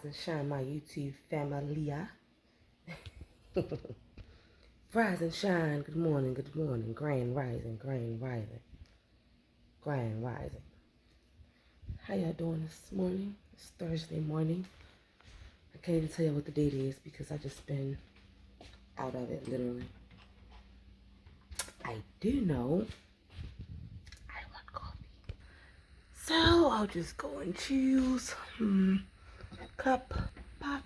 and shine, my YouTube familia. Rise and shine. Good morning, good morning. Grand rising, grand rising, grand rising. How y'all doing this morning? It's Thursday morning. I can't even tell you what the date is because I just been out of it, literally. I do know I want coffee. So I'll just go and choose cup pop.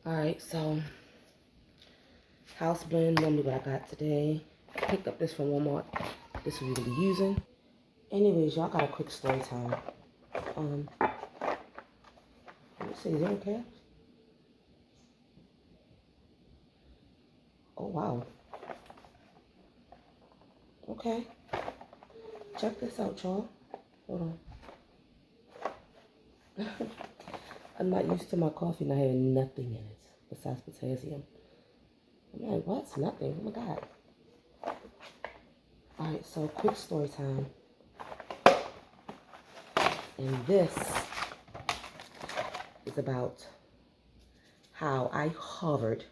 Alright, so house blend, normally what I got today. I picked up this from Walmart. This we're gonna be using. Anyways, y'all got a quick story time. Let me see, is it okay? Oh wow. Okay. Check this out, y'all. Hold on. I'm not used to my coffee not having nothing in it besides potassium. I'm like, what's nothing? Oh my god. Alright, so quick story time. And this is about how I hovered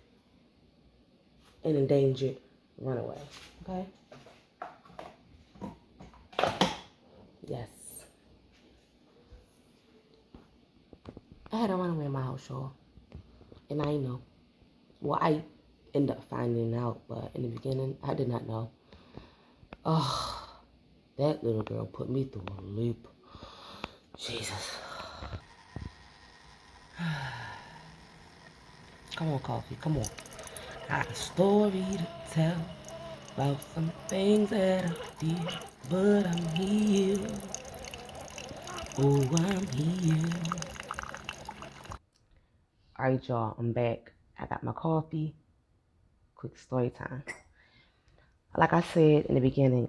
an endangered runaway. Okay? Yes. I had a runaway in my house, y'all. And I know. Well, I ended up finding out, but in the beginning, I did not know. Oh, that little girl put me through a loop. Jesus. Come on, coffee. Come on. I got a story to tell about some things that I did, but I'm healed. Oh, I'm healed. All right, y'all. I'm back. I got my coffee. Quick story time. Like I said in the beginning,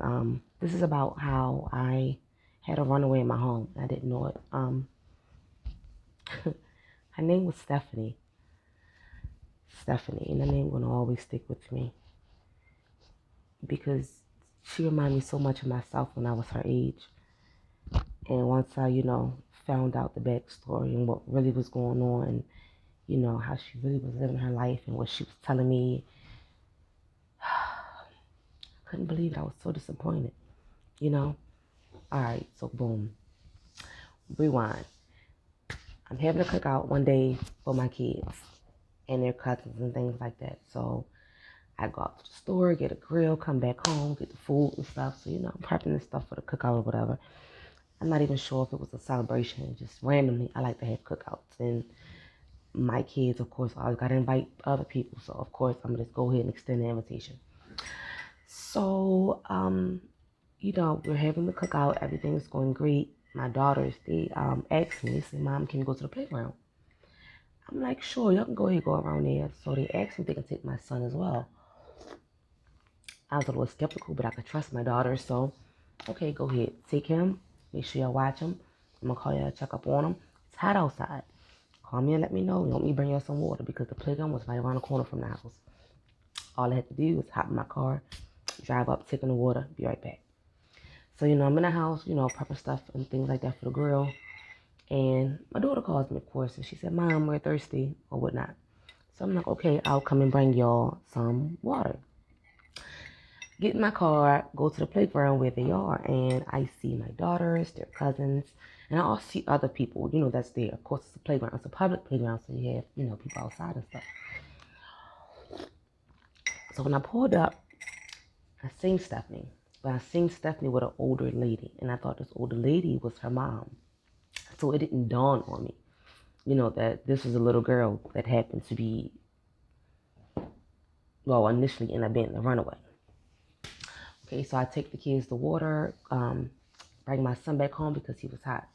this is about how I had a runaway in my home. I didn't know it. Her name was Stephanie. And the name gonna always stick with me because she reminded me so much of myself when I was her age. And once I, found out the backstory and what really was going on, and how she really was living her life and what she was telling me, I couldn't believe it. I was so disappointed. All right, so boom, rewind. I'm having a cookout one day for my kids and their cousins and things like that. So I go out to the store, get a grill, come back home, get the food and stuff. So, I'm prepping this stuff for the cookout or whatever. I'm not even sure if it was a celebration. Just randomly, I like to have cookouts. And my kids, of course, always got to invite other people. So, of course, I'm going to just go ahead and extend the invitation. So, we're having the cookout. Everything's going great. My daughters, they asked me, they said, Mom, can you go to the playground? I'm like, sure, y'all can go ahead, go around there. So they asked me if they can take my son as well. I was a little skeptical, but I could trust my daughter. So, okay, go ahead. Take him. Make sure y'all watch him. I'm going to call y'all to check up on him. It's hot outside. Call me and let me know. You want me to bring y'all some water because the playground was right around the corner from the house. All I had to do was hop in my car, drive up, take in the water, be right back. So, I'm in the house, prepping stuff and things like that for the grill. And my daughter calls me, of course, and she said, Mom, we're thirsty or whatnot. So I'm like, okay, I'll come and bring y'all some water. Get in my car, go to the playground where they are, and I see my daughters, their cousins, and I also see other people, that's there. Of course, it's a playground. It's a public playground, so you have, people outside and stuff. So when I pulled up, I seen Stephanie. But I seen Stephanie with an older lady, and I thought this older lady was her mom. So it didn't dawn on me, that this was a little girl that happened to be, well, initially ended up being a runaway. Okay, so I take the kids to water, bring my son back home because he was hot.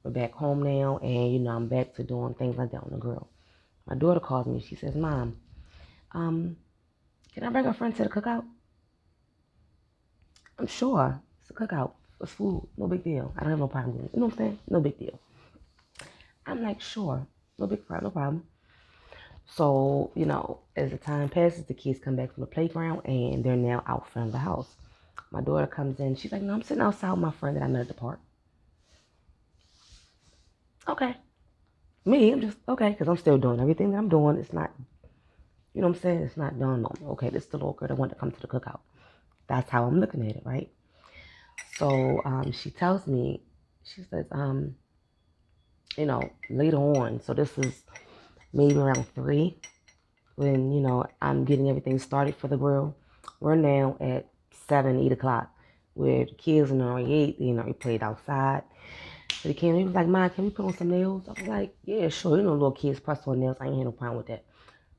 We're back home now, and, I'm back to doing things like that on the grill. My daughter calls me. She says, Mom, can I bring a friend to the cookout? I'm sure. It's a cookout. It's food. No big deal. I don't have no problem with it. You know what I'm saying? No big deal. I'm like, sure. No big problem. No problem. So, as the time passes, the kids come back from the playground, and they're now out front of the house. My daughter comes in. She's like, no, I'm sitting outside with my friend that I met at the park. Okay. Me, I'm just, okay, because I'm still doing everything that I'm doing. It's not, you know what I'm saying? It's not done on me. Okay, this is the little girl that wanted to come to the cookout. That's how I'm looking at it, right? So she tells me, she says, later on, so this is maybe around 3, when, I'm getting everything started for the grill. We're now at 7, 8 o'clock, where the kids are already ate, we played outside. So he was like, Mom, can we put on some nails? I was like, yeah, sure. Little kids press on nails. I ain't had no problem with that.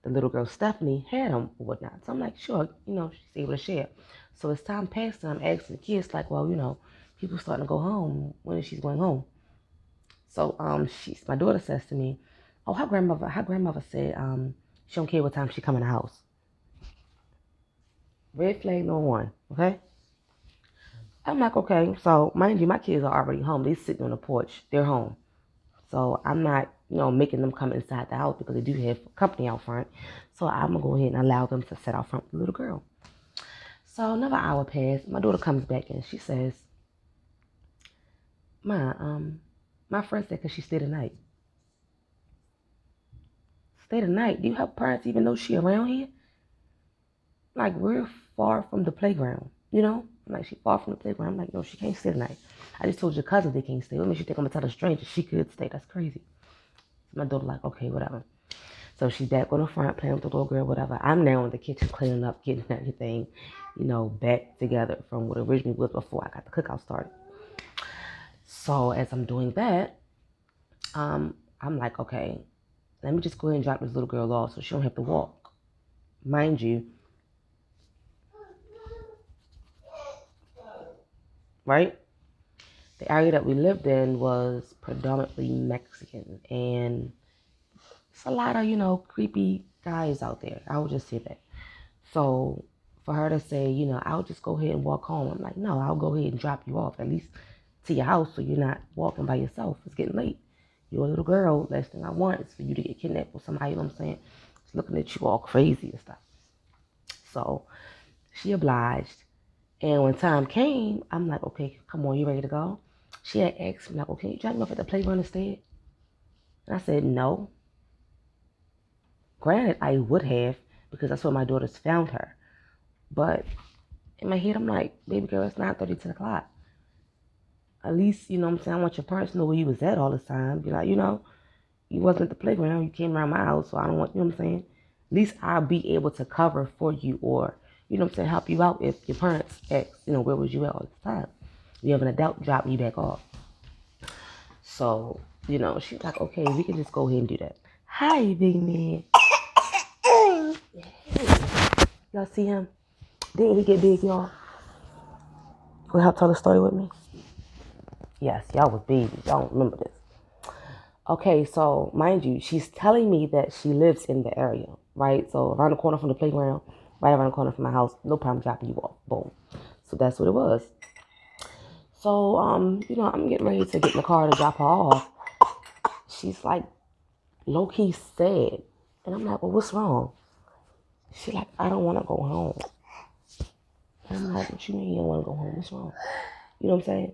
The little girl, Stephanie, had them or whatnot. So I'm like, sure, she's able to share. So as time passed, I'm asking the kids, like, well, people starting to go home. When is she going home? So my daughter says to me, oh, her grandmother said she don't care what time she come in the house. Red flag no one, okay? I'm like, okay. So mind you, my kids are already home. They sitting on the porch. They're home. So I'm not, making them come inside the house because they do have company out front. So I'm going to go ahead and allow them to sit out front with the little girl. So another hour passed. My daughter comes back and she says, Ma, my friend said because she stayed the night. Stay the night? Do you have parents even know she around here? Like, we're far from the playground, Like, she far from the playground. I'm like, no, she can't stay the night. I just told your cousins they can't stay. What makes you think I'm going to tell a stranger she could stay? That's crazy. So my daughter like, okay, whatever. So she's back on the front playing with the little girl, whatever. I'm now in the kitchen cleaning up, getting everything, back together from what it originally was before I got the cookout started. So as I'm doing that, I'm like, okay, let me just go ahead and drop this little girl off so she don't have to walk. Mind you, right? The area that we lived in was predominantly Mexican, and it's a lot of, creepy guys out there. I would just say that. So for her to say, I'll just go ahead and walk home, I'm like, no, I'll go ahead and drop you off at least to your house so you're not walking by yourself. It's getting late. You're a little girl. Last thing I want is for you to get kidnapped with somebody, I'm saying? It's looking at you all crazy and stuff. So she obliged. And when time came, I'm like, okay, come on, you ready to go? She had asked me, like, okay, you drop me off at the playground instead? And I said, no. Granted, I would have, because that's where my daughters found her. But in my head, I'm like, baby girl, it's 9:30, 10 o'clock. At least, I want your parents to know where you was at all this time. Be like, you wasn't at the playground. You came around my house, so I don't want, you know what I'm saying? At least I'll be able to cover for you or, help you out if your parents ask, where was you at all this time? You have an adult drop you back off. So, she's like, okay, we can just go ahead and do that. Hi, big man. Y'all see him? Didn't he get big, y'all? Will y'all tell the story with me? Yes, y'all was babies. Y'all don't remember this. Okay, so mind you, she's telling me that she lives in the area, right? So around the corner from the playground, right around the corner from my house, no problem dropping you off. Boom. So that's what it was. So, I'm getting ready to get in the car to drop her off. She's like low-key sad. And I'm like, well, what's wrong? She's like, I don't want to go home. And I'm like, what you mean you don't want to go home? What's wrong? You know what I'm saying?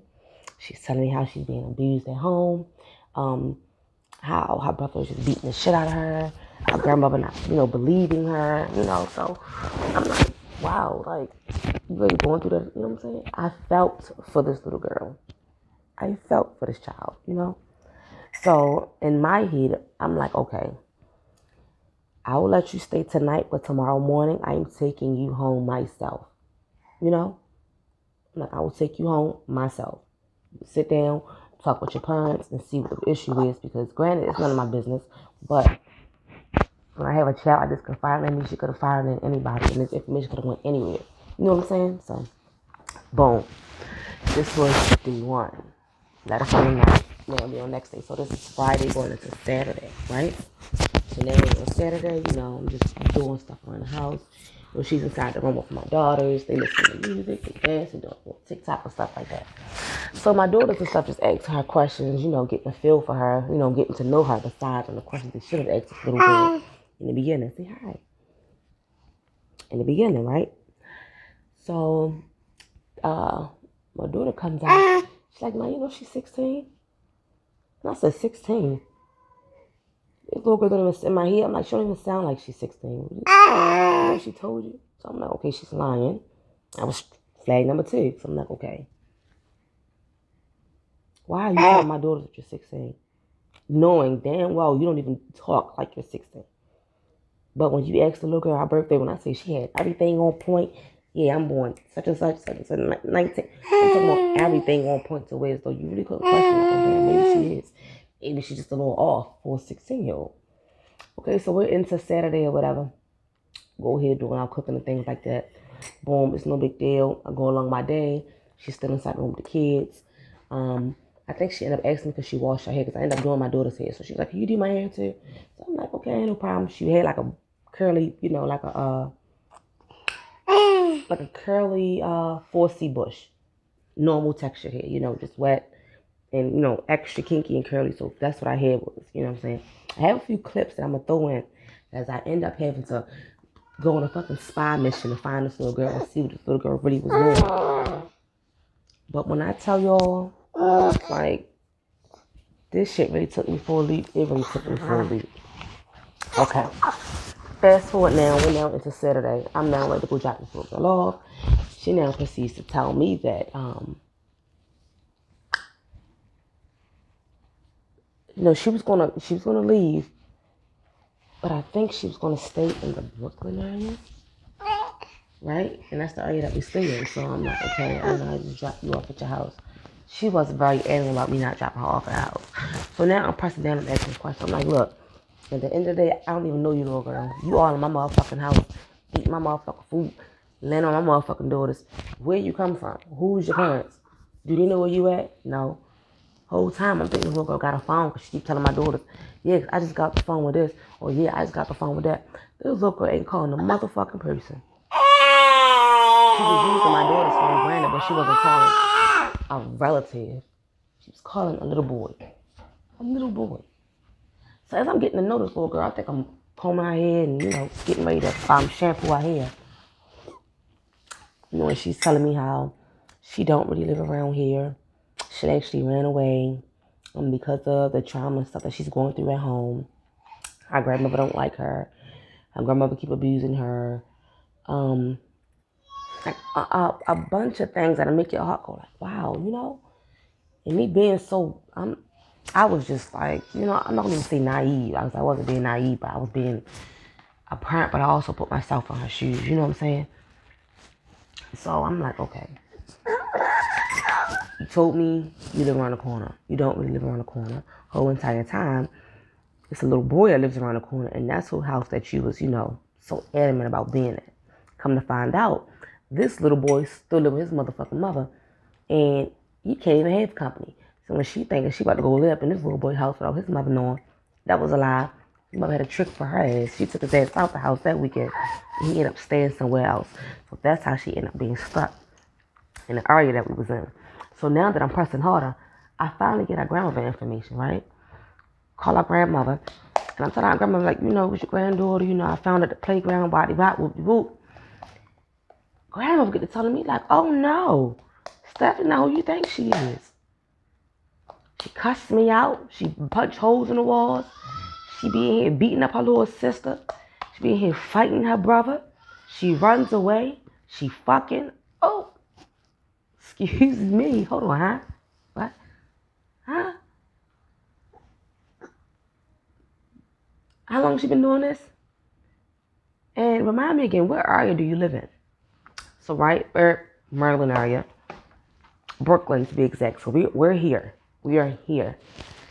She's telling me how she's being abused at home. How her brother was just beating the shit out of her. Her grandmother not, believing her, So I'm like, wow, like, you really going through that, you know what I'm saying? I felt for this little girl. I felt for this child, So in my head, I'm like, okay, I will let you stay tonight, but tomorrow morning, I'm taking you home myself. Like, I will take you home myself. Sit down, talk with your parents, and see what the issue is. Because granted, it's none of my business, but when I have a child, I just confide in me. She could have fired in anybody, and this information could have went anywhere. You know what I'm saying? So, boom. This was day 1. Let us know now. We'll be on next day. So this is Friday going into Saturday, right? So now on Saturday, I'm just doing stuff around the house. She's inside the room with my daughters. They listen to music, they dance, and doing TikTok and stuff like that. So my daughters and stuff just ask her questions, getting a feel for her, getting to know her besides on the questions they should have asked a little bit in the beginning. Say hi. In the beginning, right? So my daughter comes out. She's like, "Ma, you know she's 16?" And I said, 16? This little girl don't even in my head. I'm like, she don't even sound like she's 16. You know she told you? So I'm like, okay, she's lying. I was flag number 2. So I'm like, okay. Why are you telling my daughter that you're 16? Knowing damn well you don't even talk like you're 16. But when you ask the little girl her birthday, when I say she had everything on point, yeah, I'm born such and such, 19. I'm talking about everything on point to where as though you really couldn't question it. Oh, damn, maybe she is. Maybe she's just a little off for a 16-year-old. Okay, so we're into Saturday or whatever. Go ahead doing our cooking and things like that. Boom, it's no big deal. I go along my day. She's still inside the room with the kids. I think she ended up asking me because she washed her hair because I ended up doing my daughter's hair. So she's like, "Can you do my hair too?" So I'm like, "Okay, no problem." She had like a curly, like a curly 4C bush, normal texture hair, just wet and extra kinky and curly. So that's what our hair was. You know what I'm saying? I have a few clips that I'm gonna throw in as I end up having to go on a fucking spy mission to find this little girl and see what this little girl really was doing. But when I tell y'all, like, this shit really took me for a leap. It really took me for a leap. Okay. Fast forward now, we're now into Saturday. I'm now ready to go drop this little girl off. She now proceeds to tell me that, she was gonna leave, but I think she was gonna stay in the Brooklyn area. Right? And that's the area that we stay in. So I'm like, okay, I know I just drop you off at your house. She was very adamant about me not dropping her off at the house. So now I'm pressing down and asking this question. I'm like, look, at the end of the day, I don't even know you, little girl. You all in my motherfucking house, eating my motherfucking food, laying on my motherfucking daughters. Where you come from? Who's your parents? Do they know where you at? No. Whole time I'm thinking this little girl got a phone because she keep telling my daughters, yeah, I just got the phone with this, or yeah, I just got the phone with that. This little girl ain't calling the motherfucking person. She was using my daughter's phone, granted, but she wasn't calling a relative. She was calling a little boy. A little boy. So as I'm getting to know this little girl, I think I'm combing her hair and, getting ready to shampoo her hair. And she's telling me how she don't really live around here. She actually ran away because of the trauma and stuff that she's going through at home. Her grandmother don't like her. Her grandmother keep abusing her. Like a bunch of things that'll make your heart go like, wow, And me being so, I was just like, I'm not going to even say naive. I wasn't being naive, but I was being a parent, but I also put myself in her shoes. You know what I'm saying? So I'm like, okay. You told me you live around the corner. You don't really live around the corner. Whole entire time, it's a little boy that lives around the corner, and that's the house that you was, so adamant about being in. Come to find out, this little boy still live with his motherfucking mother, and he can't even have company. So when she thinking she about to go live up in this little boy's house without his mother knowing, that was a lie. His mother had a trick for her ass. She took his ass out the house that weekend, and he ended up staying somewhere else. So that's how she ended up being stuck in the area that we was in. So now that I'm pressing harder, I finally get our grandmother information, right? Call our grandmother, and I'm telling our grandmother, like, with your granddaughter, I found her at the playground, body bop, whoop whoop. Grandmother get to telling me, like, oh no, Stephanie, now who you think she is? She cussed me out. She punched holes in the walls. She be in here beating up her little sister. She be in here fighting her brother. She runs away. She fucking, oh, excuse me. Hold on, huh? What? Huh? How long she been doing this? And remind me again, where area do you live in? So right, we're Maryland area. Brooklyn to be exact. So we're here. We are here.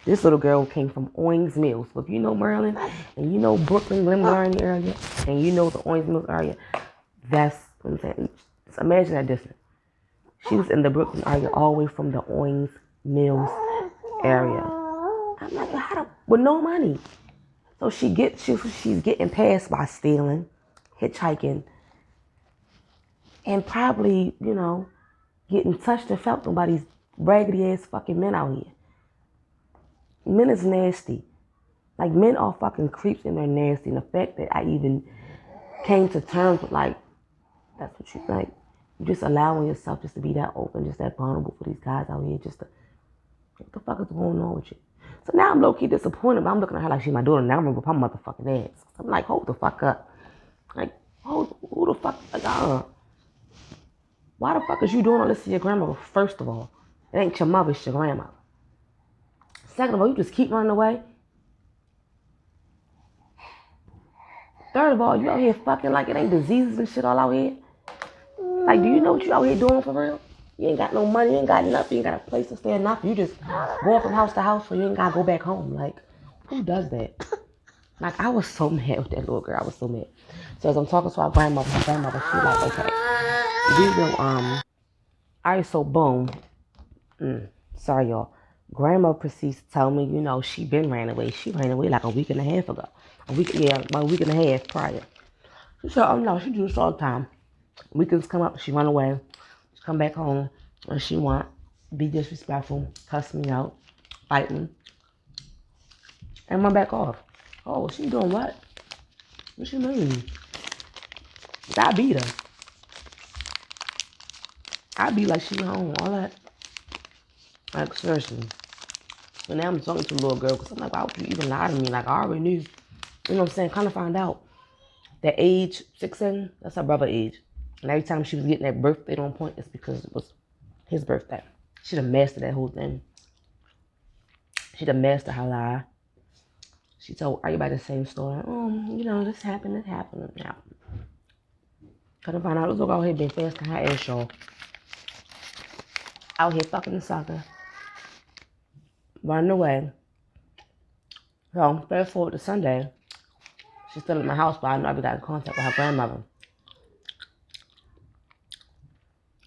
This little girl came from Owings Mills. So if you know Maryland and you know Brooklyn, Glen area, and you know the Owings Mills area, that's what I'm saying. Just imagine that distance. She was in the Brooklyn area all the way from the Owings Mills area. I'm like, with no money. So she's getting passed by stealing, hitchhiking, and probably, getting touched and felt on by these raggedy ass fucking men out here. Men is nasty. Like, men are fucking creeps and they're nasty. And the fact that I even came to terms with, like, that's what you think. Just allowing yourself just to be that open, just that vulnerable for these guys out here. Just to, what the fuck is going on with you? So now I'm low key disappointed, but I'm looking at her like she's my daughter. Now I'm gonna whip her motherfucking ass. I'm like, hold the fuck up. Like, who the fuck? Like, why the fuck is you doing all this to your grandmother? First of all, it ain't your mother, it's your grandmother. Second of all, you just keep running away. Third of all, you out here fucking like it ain't diseases and shit all out here. Like, do you know what you out here doing for real? You ain't got no money, you ain't got nothing, you ain't got a place to stay or nothing. You just going from house to house so you ain't gotta go back home. Like, who does that? Like, I was so mad with that little girl. I was so mad. So as I'm talking to our grandmother, she like, okay, we will, all right, so boom. Sorry, y'all. Grandma proceeds to tell me, she been ran away. She ran away like a week and a half ago. About a week and a half prior. She said, oh no, she do this all the time. Weekends come up, she run away. She come back home, and she want be disrespectful, cuss me out, fight me, and run back off. Oh, she doing what? What you mean? I beat her. I be like she home, all that. Like, seriously. But now I'm talking to a little girl, because I'm like, why would you even lie to me? Like, I already knew. You know what I'm saying? Kind of find out. That age, 16, that's her brother's age. And every time she was getting that birthday on point, it's because it was his birthday. She done mastered that whole thing. She done mastered her lie. She told everybody the same story. Oh, this happened. Couldn't find out. This girl out here been fasting her ass off. Out here fucking the sucker. Running away. So, fast forward to Sunday. She's still at my house, but I never got in contact with her grandmother.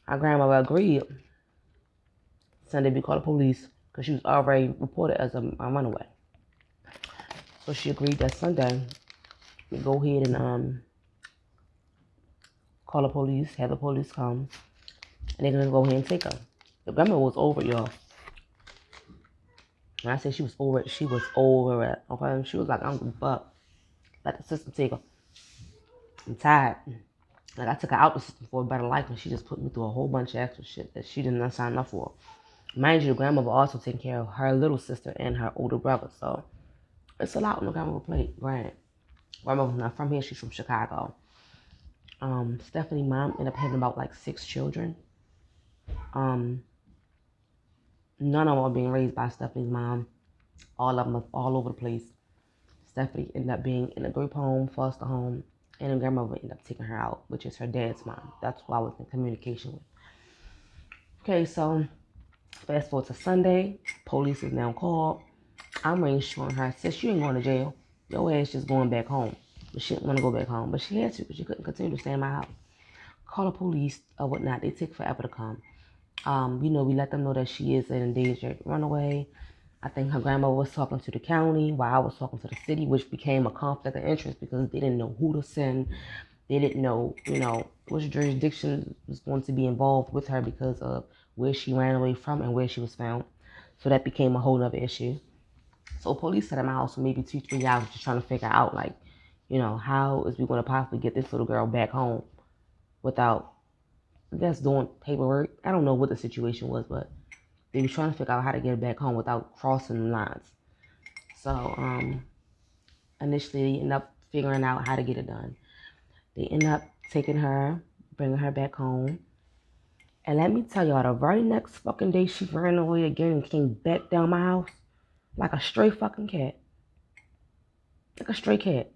Her grandmother agreed Sunday we called the police because she was already reported as a runaway. So she agreed that Sunday we go ahead and call the police, have the police come, and they're gonna go ahead and take her. The grandma was over it, y'all. When I say she was over it, she was over it. Okay, she was like, I don't give a fuck. Let the system take her. I'm tired. Like, I took her out the system for a better life, and she just put me through a whole bunch of extra shit that she didn't sign up for. Mind you, the grandmother also taking care of her little sister and her older brother, so it's a lot on the grandmother plate. Granted, grandmother's not from here; she's from Chicago. Stephanie's mom ended up having about like 6 children. None of them are being raised by Stephanie's mom. All of them are all over the place. Stephanie ended up being in a group home, foster home, and her grandmother ended up taking her out, which is her dad's mom. That's who I was in communication with. Okay, so fast forward to Sunday. Police is now called. I'm reassuring her. Says you ain't going to jail. Your ass just going back home. But she didn't want to go back home. But she had to because she couldn't continue to stay in my house. Call the police or whatnot. They take forever to come. We let them know that she is an endangered runaway. I think her grandma was talking to the county while I was talking to the city, which became a conflict of interest because they didn't know who to send. They didn't know, which jurisdiction was going to be involved with her because of where she ran away from and where she was found. So that became a whole other issue. So police sat at my house for maybe 2-3 hours just trying to figure out, like, how is we going to possibly get this little girl back home without, I guess, doing paperwork. I don't know what the situation was, but they were trying to figure out how to get her back home without crossing the lines. So initially they ended up figuring out how to get it done. They ended up taking her, bringing her back home. And let me tell y'all, the very next fucking day she ran away again and came back down my house like a stray fucking cat. Like a stray cat.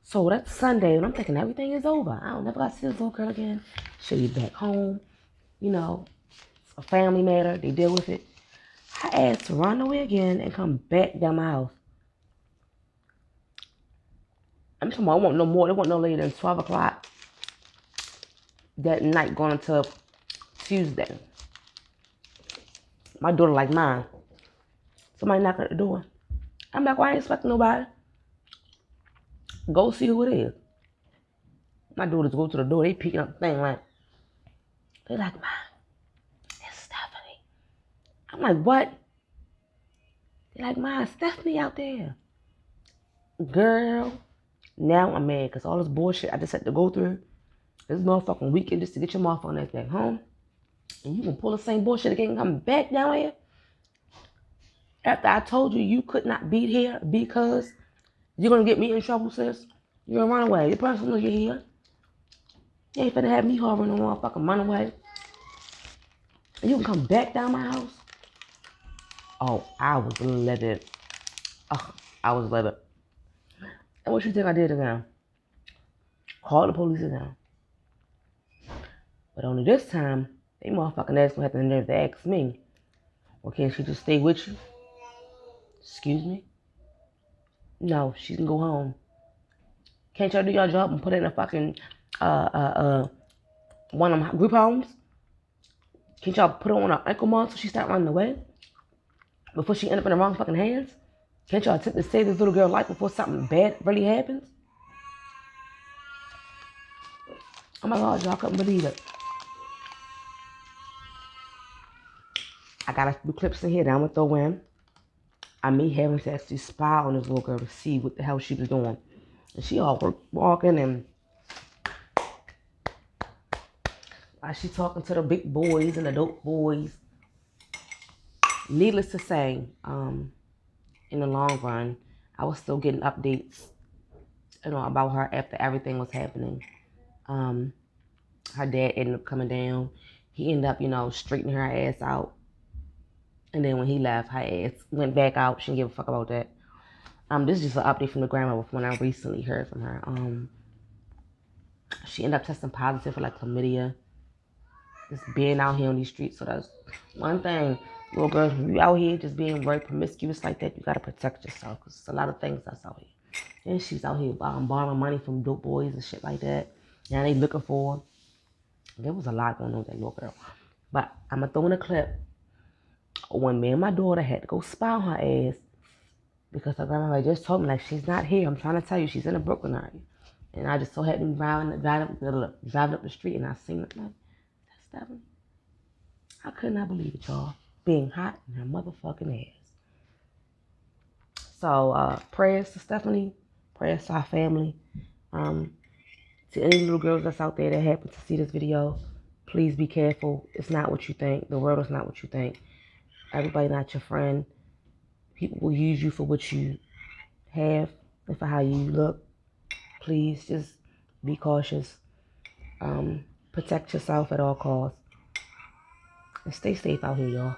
So that's Sunday, and I'm thinking everything is over. I don't never got to see this little girl again. She'll be back home. It's a family matter. They deal with it. Her ass to run away again and come back down my house. I'm talking about I want no more. It wasn't no later than 12 o'clock that night going until Tuesday. My daughter like mine. Somebody knocked at the door. I'm like, well, I ain't expecting nobody. Go see who it is. My daughters go to the door. They picking up the thing like, they're like, Mom, it's Stephanie. I'm like, what? They're like, Mom, Stephanie out there. Girl, now I'm mad because all this bullshit I just had to go through. this motherfucking weekend just to get your motherfucking ass back home. And you gonna pull the same bullshit again and come back down here? After I told you you could not be here because you're gonna get me in trouble, sis. You're gonna run away. The person knows you're here. You ain't finna have me hovering no motherfucking run away. And you can come back down my house? Oh, I was livid. Oh, I was livid. And what you think I did again? Call the police again. But only this time, they motherfucking ass gonna have the nerve to ask me, well, can't she just stay with you? Excuse me? No, she can go home. Can't y'all do your job and put her in a fucking one of them group homes? Can't y'all put her on an ankle monitor so she start running away before she end up in the wrong fucking hands? Can't y'all attempt to save this little girl's life before something bad really happens? Oh my God, y'all couldn't believe it. I got a few clips in here that I'm gonna throw in. I may having to actually spy on this little girl to see what the hell she was doing. And she all walking and she talking to the big boys and the dope boys. Needless to say, in the long run, I was still getting updates, about her after everything was happening. Her dad ended up coming down. He ended up, straightening her ass out. And then when he left, her ass went back out. She didn't give a fuck about that. This is just an update from the grandma from when I recently heard from her. She ended up testing positive for like chlamydia. Just being out here on these streets. So that's one thing. Little girls, when you out here just being very promiscuous like that, you gotta protect yourself. Because there's a lot of things that's out here. And she's out here borrowing money from dope boys and shit like that. Now they looking for her. There was a lot going on with that little girl. But I'm going to throw in a clip when me and my daughter had to go spy on her ass because her grandma just told me, like, she's not here. I'm trying to tell you, she's in the Brooklyn area. And I just so happened driving up the street and I seen it. Like, that's Stephanie. I could not believe it, y'all. Being hot in her motherfucking ass. So, prayers to Stephanie. Prayers to our family. To any little girls that's out there that happen to see this video, please be careful. It's not what you think. The world is not what you think. Everybody not your friend. People will use you for what you have and for how you look. Please just be cautious. Protect yourself at all costs. And stay safe out here, y'all.